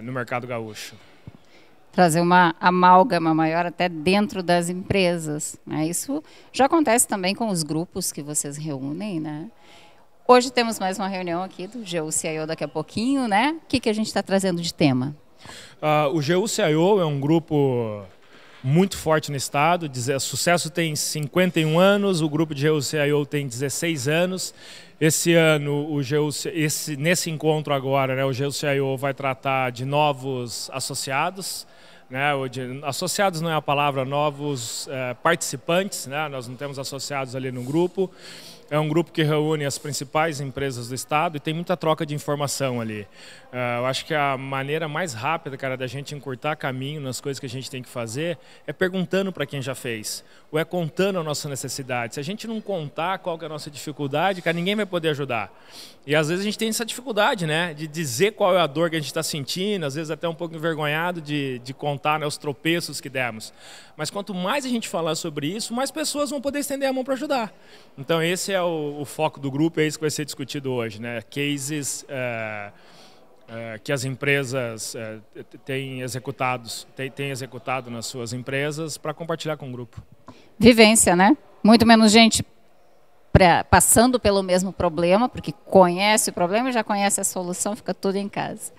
no mercado gaúcho. Trazer uma amálgama maior até dentro das empresas, né? Isso já acontece também com os grupos que vocês reúnem, né? Hoje temos mais uma reunião aqui do GU-CIO daqui a pouquinho, né? O que a gente está trazendo de tema? O GU-CIO é um grupo muito forte no estado. A Sucesso tem 51 anos, o grupo de GU-CIO tem 16 anos. Esse ano, nesse encontro agora, né, o GU-CIO vai tratar de novos associados. Né, associados não é a palavra, novos participantes, né, nós não temos associados ali no grupo. É um grupo que reúne as principais empresas do estado e tem muita troca de informação ali. Eu acho que a maneira mais rápida, cara, da gente encurtar caminho nas coisas que a gente tem que fazer é perguntando para quem já fez, ou é contando a nossa necessidade. Se a gente não contar qual que é a nossa dificuldade, cara, ninguém vai poder ajudar. E às vezes a gente tem essa dificuldade, né, de dizer qual é a dor que a gente está sentindo, às vezes até um pouco envergonhado de contar, né, os tropeços que demos. Mas quanto mais a gente falar sobre isso, mais pessoas vão poder estender a mão para ajudar. Então esse é o foco do grupo, é isso que vai ser discutido hoje, né? Cases que as empresas têm executado nas suas empresas para compartilhar com o grupo. Vivência, né? Muito menos gente passando pelo mesmo problema, porque conhece o problema e já conhece a solução, fica tudo em casa.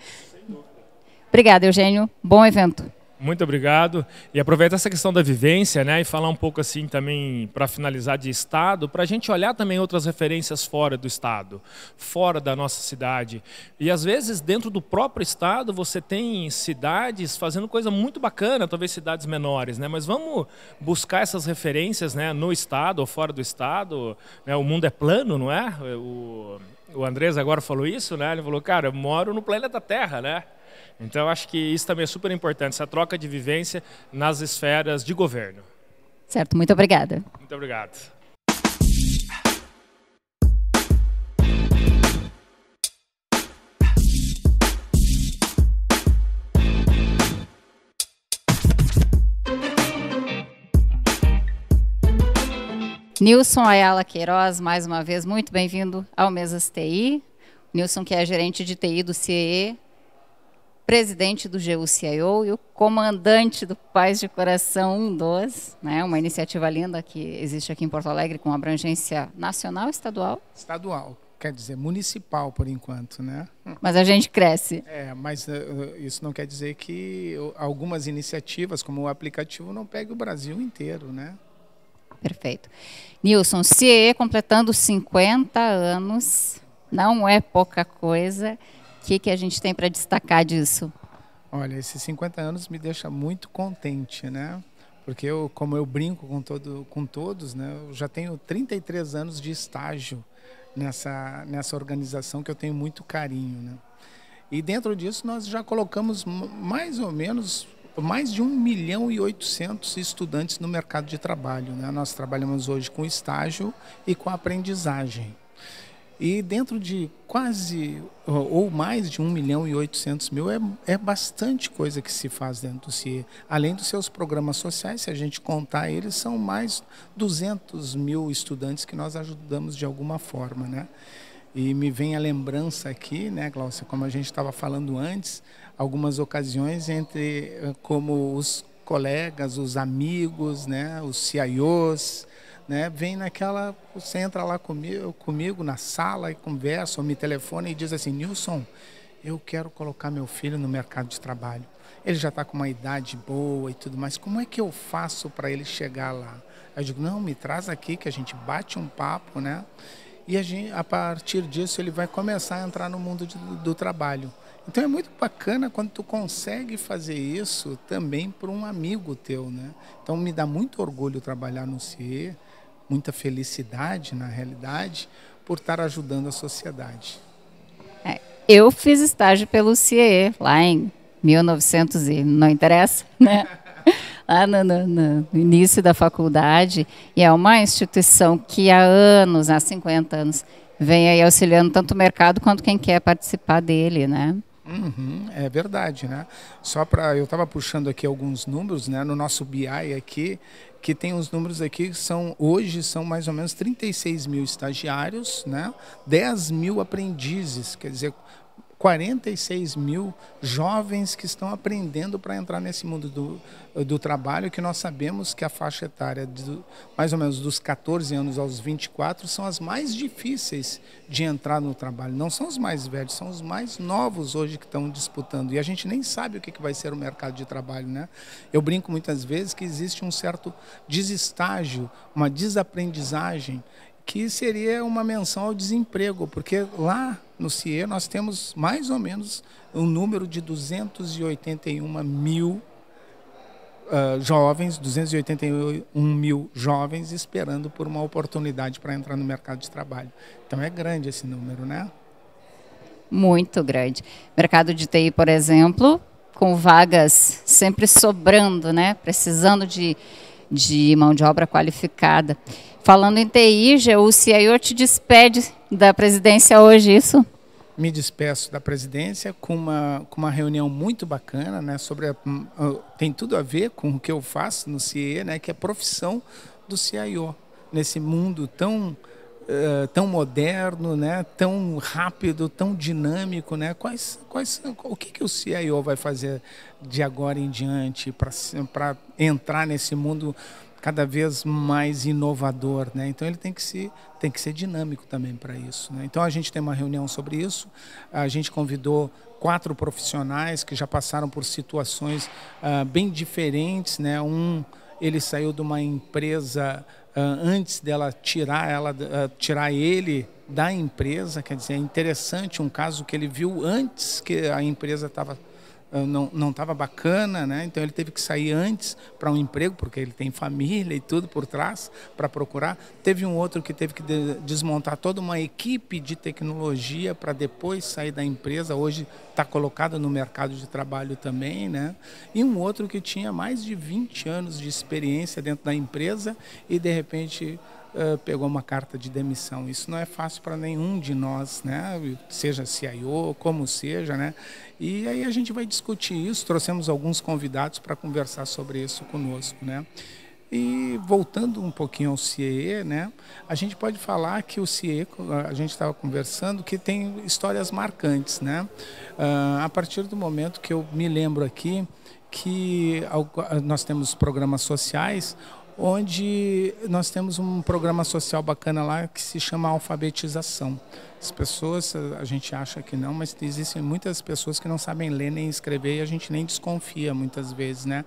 Obrigada, Eugênio. Bom evento. Muito obrigado. E aproveita essa questão da vivência, né, e falar um pouco assim também, para finalizar, de estado, para a gente olhar também outras referências fora do estado, fora da nossa cidade. E às vezes dentro do próprio estado você tem cidades fazendo coisa muito bacana, talvez cidades menores, né, mas vamos buscar essas referências, né, no estado ou fora do estado, né, o mundo é plano, não é? O Andrés agora falou isso, né, ele falou, cara, eu moro no planeta Terra, né? Então, acho que isso também é super importante, essa troca de vivência nas esferas de governo. Certo, muito obrigada. Muito obrigado. Nilson Ayala Queiroz, mais uma vez, muito bem-vindo ao Mesas TI. Nilson, que é gerente de TI do CIE, presidente do GU-CIO e o comandante do Paz de Coração 1-2, né, uma iniciativa linda que existe aqui em Porto Alegre com abrangência nacional e estadual? Estadual, quer dizer municipal por enquanto, né? Mas a gente cresce. Mas isso não quer dizer que algumas iniciativas, como o aplicativo, não peguem o Brasil inteiro, né? Perfeito. Nilson, CIE completando 50 anos, não é pouca coisa. O que a gente tem para destacar disso? Olha, esses 50 anos me deixa muito contente, né? Porque como eu brinco com todos, né? Eu já tenho 33 anos de estágio nessa organização que eu tenho muito carinho, né? E dentro disso nós já colocamos mais ou menos mais de 1.800.000 estudantes no mercado de trabalho, né? Nós trabalhamos hoje com estágio e com aprendizagem. E dentro de quase, ou mais de 1.800.000, é bastante coisa que se faz dentro do CIE. Além dos seus programas sociais, se a gente contar eles, são mais 200.000 estudantes que nós ajudamos de alguma forma, né? E me vem a lembrança aqui, né, Glaucia, como a gente estava falando antes, algumas ocasiões como os colegas, os amigos, né, os CIOs, né, vem você entra lá comigo na sala e conversa ou me telefona e diz assim, Nilson, eu quero colocar meu filho no mercado de trabalho. Ele já está com uma idade boa e tudo mais, como é que eu faço para ele chegar lá? Eu digo, não, me traz aqui que a gente bate um papo, né? E a partir disso ele vai começar a entrar no mundo do trabalho. Então é muito bacana quando tu consegue fazer isso também para um amigo teu, né? Então me dá muito orgulho trabalhar no CIE, muita felicidade, na realidade, por estar ajudando a sociedade. Eu fiz estágio pelo CIE, lá em 1900 e não interessa, né? Lá no início da faculdade, e é uma instituição que há 50 anos, vem aí auxiliando tanto o mercado quanto quem quer participar dele, né? É verdade, né? Eu estava puxando aqui alguns números, né? No nosso BI aqui, que tem uns números aqui que hoje são mais ou menos 36.000 estagiários, né? 10.000 aprendizes, quer dizer, 46.000 jovens que estão aprendendo para entrar nesse mundo do trabalho, que nós sabemos que a faixa etária mais ou menos dos 14 anos aos 24 são as mais difíceis de entrar no trabalho. Não são os mais velhos, são os mais novos hoje que estão disputando. E a gente nem sabe o que vai ser o mercado de trabalho, né? Eu brinco muitas vezes que existe um certo desestágio, uma desaprendizagem, que seria uma menção ao desemprego, porque lá no CIE nós temos mais ou menos um número de 281.000 jovens, 281 mil jovens esperando por uma oportunidade para entrar no mercado de trabalho. Então é grande esse número, né? Muito grande. Mercado de TI, por exemplo, com vagas sempre sobrando, né? Precisando de mão de obra qualificada. Falando em TI, o CIO te despede da presidência hoje, isso? Me despeço da presidência com uma reunião muito bacana, né, tem tudo a ver com o que eu faço no CIE, né, que é a profissão do CIO, nesse mundo tão moderno, né, tão rápido, tão dinâmico, né, o que o CIO vai fazer de agora em diante para entrar nesse mundo cada vez mais inovador, né? Então ele tem que ser dinâmico também para isso, né? Então a gente tem uma reunião sobre isso, a gente convidou 4 profissionais que já passaram por situações bem diferentes, né? Ele saiu de uma empresa antes dela tirar ele da empresa, quer dizer, é interessante um caso que ele viu antes que a empresa não estava bacana, né? Então ele teve que sair antes para um emprego, porque ele tem família e tudo por trás para procurar. Teve um outro que teve que desmontar toda uma equipe de tecnologia para depois sair da empresa. Hoje está colocado no mercado de trabalho também, né? E um outro que tinha mais de 20 anos de experiência dentro da empresa e de repente pegou uma carta de demissão. Isso não é fácil para nenhum de nós, né? Seja CIO, como seja, né? E aí a gente vai discutir isso, trouxemos alguns convidados para conversar sobre isso conosco, né? E voltando um pouquinho ao CIE, né? A gente pode falar que o CIE, a gente estava conversando, que tem histórias marcantes, né? A partir do momento que eu me lembro aqui que nós temos programas sociais, onde nós temos um programa social bacana lá que se chama alfabetização. As pessoas, a gente acha que não, mas existem muitas pessoas que não sabem ler nem escrever e a gente nem desconfia muitas vezes, né?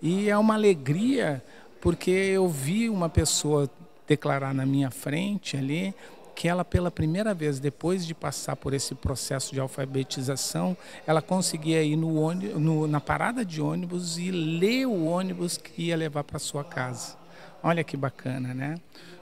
E é uma alegria porque eu vi uma pessoa declarar na minha frente ali que ela, pela primeira vez, depois de passar por esse processo de alfabetização, ela conseguia ir na parada de ônibus e ler o ônibus que ia levar para sua casa. Olha que bacana, né?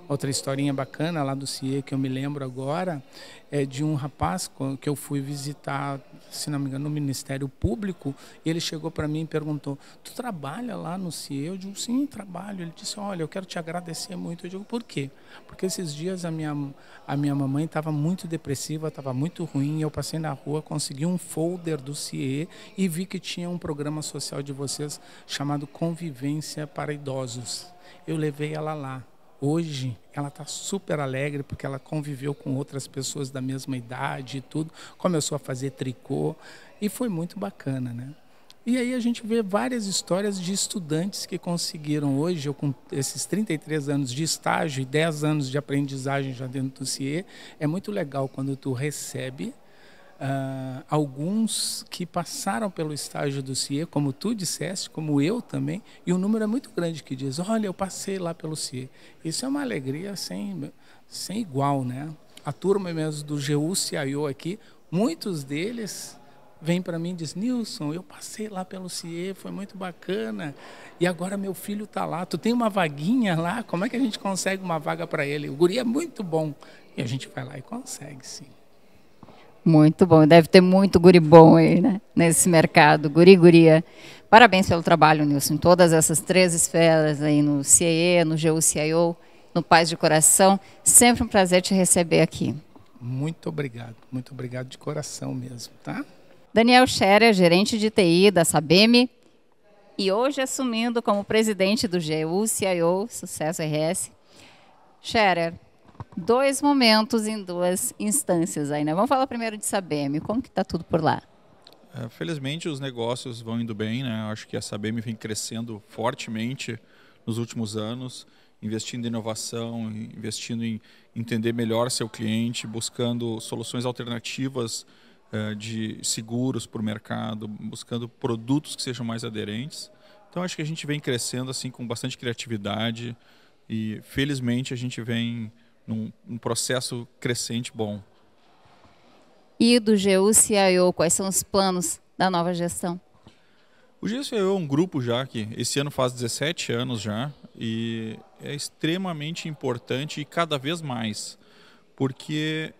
Outra historinha bacana lá do CIE que eu me lembro agora é de um rapaz que eu fui visitar, se não me engano, no Ministério Público, e ele chegou para mim e perguntou: tu trabalha lá no CIE? Eu digo: sim, trabalho. Ele disse: olha, eu quero te agradecer muito. Eu digo: por quê? Porque esses dias a minha mamãe estava muito depressiva, estava muito ruim, eu passei na rua, consegui um folder do CIE e vi que tinha um programa social de vocês chamado Convivência para Idosos. Eu levei ela lá. Hoje ela está super alegre porque ela conviveu com outras pessoas da mesma idade e tudo, começou a fazer tricô e foi muito bacana, né? E aí a gente vê várias histórias de estudantes que conseguiram hoje, eu com esses 33 anos de estágio e 10 anos de aprendizagem já dentro do CIE, é muito legal quando tu recebe alguns que passaram pelo estágio do CIE, como tu disseste, como eu também, e o número é muito grande que diz: olha, eu passei lá pelo CIE. Isso é uma alegria sem igual, né? A turma mesmo do GU-CIO aqui, muitos deles vêm para mim e dizem: Nilson, eu passei lá pelo CIE, foi muito bacana, e agora meu filho está lá, tu tem uma vaguinha lá, como é que a gente consegue uma vaga para ele? O guri é muito bom. E a gente vai lá e consegue, sim. Muito bom, deve ter muito guri bom aí, né? Nesse mercado, guri-guria. Parabéns pelo trabalho, Nilson, em todas essas 3 esferas aí, no CIE, no GU-CIO, no Paz de Coração. Sempre um prazer te receber aqui. Muito obrigado de coração mesmo, tá? Daniel Scherer, gerente de TI da Sabem, e hoje assumindo como presidente do GU-CIO, Sucesso RS. Scherer, 2 momentos em 2 instâncias aí, né? Vamos falar primeiro de Sabem, como que está tudo por lá? Felizmente os negócios vão indo bem, né? Acho que a Sabem vem crescendo fortemente nos últimos anos, investindo em inovação, investindo em entender melhor seu cliente, buscando soluções alternativas de seguros para o mercado, buscando produtos que sejam mais aderentes. Então acho que a gente vem crescendo assim com bastante criatividade e felizmente a gente vem num processo crescente bom. E do GU-CIO, quais são os planos da nova gestão? O O GCIO é um grupo já que esse ano faz 17 anos já e é extremamente importante e cada vez mais, porque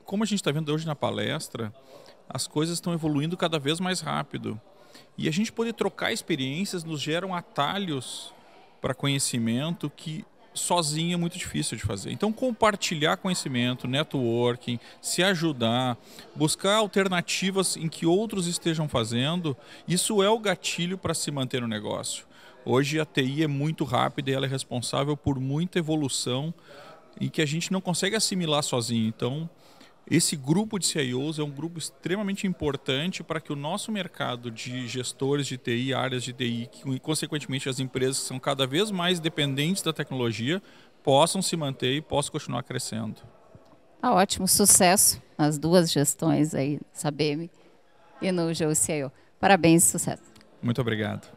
como a gente está vendo hoje na palestra, as coisas estão evoluindo cada vez mais rápido e a gente poder trocar experiências nos geram atalhos para conhecimento que sozinho é muito difícil de fazer. Então, compartilhar conhecimento, networking, se ajudar, buscar alternativas em que outros estejam fazendo, isso é o gatilho para se manter no negócio. Hoje a TI é muito rápida e ela é responsável por muita evolução e que a gente não consegue assimilar sozinho. Então, esse grupo de CIOs é um grupo extremamente importante para que o nosso mercado de gestores de TI, áreas de TI, e consequentemente as empresas que são cada vez mais dependentes da tecnologia, possam se manter e possam continuar crescendo. Ótimo, sucesso nas duas gestões aí, Sabem e no GCIO. Parabéns e sucesso. Muito obrigado.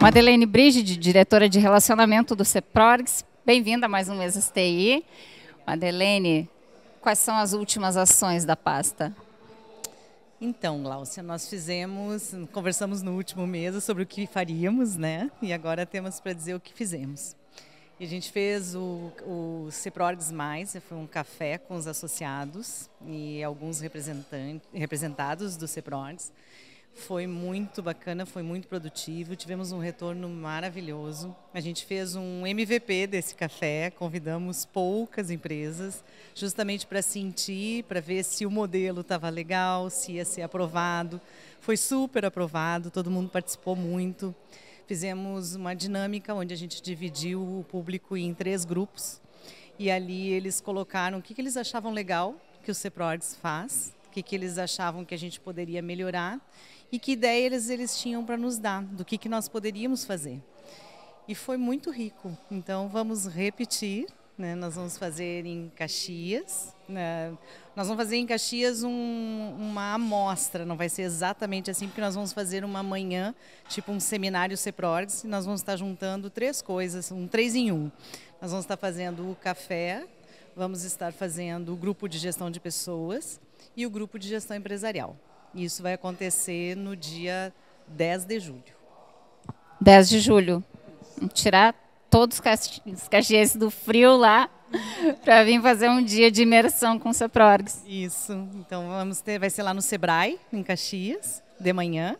Madeleine Brigide, diretora de relacionamento do CEPROGS, bem-vinda a mais um Mesas TI. Madeleine, quais são as últimas ações da pasta? Então, Gláucia, nós conversamos no último mês sobre o que faríamos, né? E agora temos para dizer o que fizemos. E a gente fez o CEPROGS+, foi um café com os associados e alguns representados do CEPROGS. Foi muito bacana, foi muito produtivo, tivemos um retorno maravilhoso. A gente fez um MVP desse café, convidamos poucas empresas, justamente para sentir, para ver se o modelo estava legal, se ia ser aprovado. Foi super aprovado, todo mundo participou muito. Fizemos uma dinâmica onde a gente dividiu o público em 3 grupos e ali eles colocaram o que eles achavam legal que o CEPROGS faz, o que eles achavam que a gente poderia melhorar e que ideias eles tinham para nos dar, do que nós poderíamos fazer. E foi muito rico. Então, vamos repetir, né? Nós vamos fazer em Caxias. Né? Nós vamos fazer em Caxias uma amostra, não vai ser exatamente assim, porque nós vamos fazer uma manhã, tipo um seminário CEPROGS, e nós vamos estar juntando 3 coisas, 3 em 1. Nós vamos estar fazendo o café, vamos estar fazendo o grupo de gestão de pessoas e o grupo de gestão empresarial. Isso vai acontecer no dia 10 de julho. 10 de julho. Tirar todos os caxienses do frio lá para vir fazer um dia de imersão com o CEPROGS. Isso. Então vai ser lá no Sebrae, em Caxias, de manhã.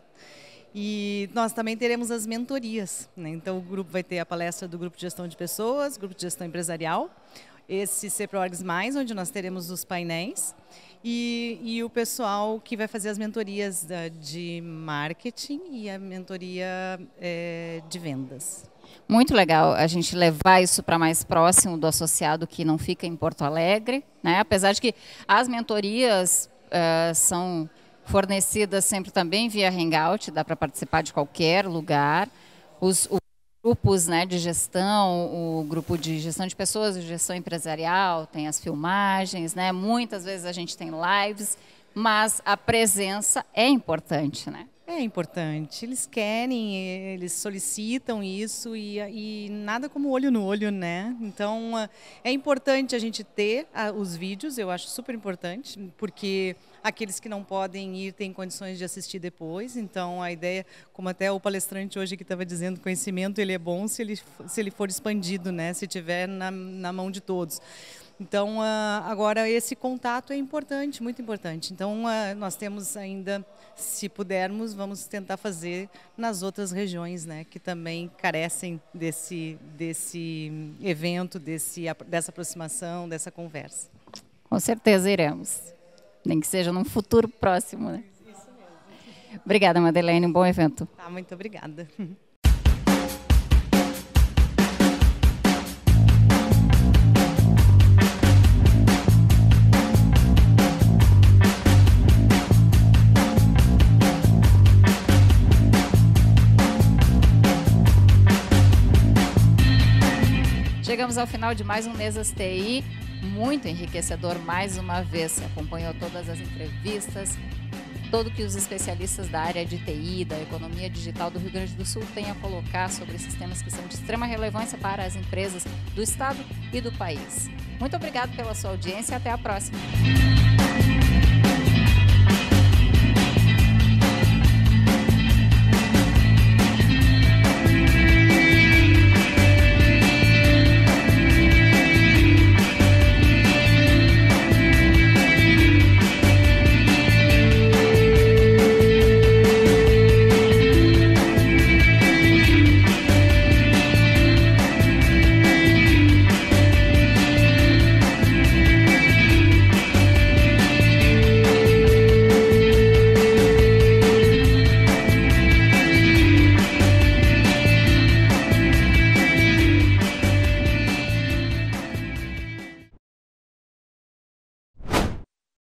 E nós também teremos as mentorias, né? Então o grupo vai ter a palestra do grupo de gestão de pessoas, grupo de gestão empresarial, esse CEPROGS+, onde nós teremos os painéis. E o pessoal que vai fazer as mentorias de marketing e a mentoria de vendas. Muito legal a gente levar isso para mais próximo do associado que não fica em Porto Alegre, né? Apesar de que as mentorias são fornecidas sempre também via Hangout, dá para participar de qualquer lugar. Os grupos, né, de gestão, o grupo de gestão de pessoas, de gestão empresarial, tem as filmagens, né? Muitas vezes a gente tem lives, mas a presença é importante, né? É importante. Eles querem, eles solicitam isso e nada como olho no olho, né? Então, é importante a gente ter os vídeos, eu acho super importante, porque aqueles que não podem ir têm condições de assistir depois. Então, a ideia, como até o palestrante hoje que estava dizendo, conhecimento ele é bom se ele for expandido, né? Se tiver na mão de todos. Então, agora, esse contato é importante, muito importante. Então, nós temos ainda, se pudermos, vamos tentar fazer nas outras regiões, né, que também carecem desse evento, dessa aproximação, dessa conversa. Com certeza iremos, nem que seja num futuro próximo, né? Isso mesmo. Obrigada, Madeleine, um bom evento. Tá, muito obrigada. Chegamos ao final de mais um Mesas TI, muito enriquecedor mais uma vez. Você acompanhou todas as entrevistas, todo que os especialistas da área de TI, da economia digital do Rio Grande do Sul têm a colocar sobre esses temas que são de extrema relevância para as empresas do estado e do país. Muito obrigado pela sua audiência e até a próxima.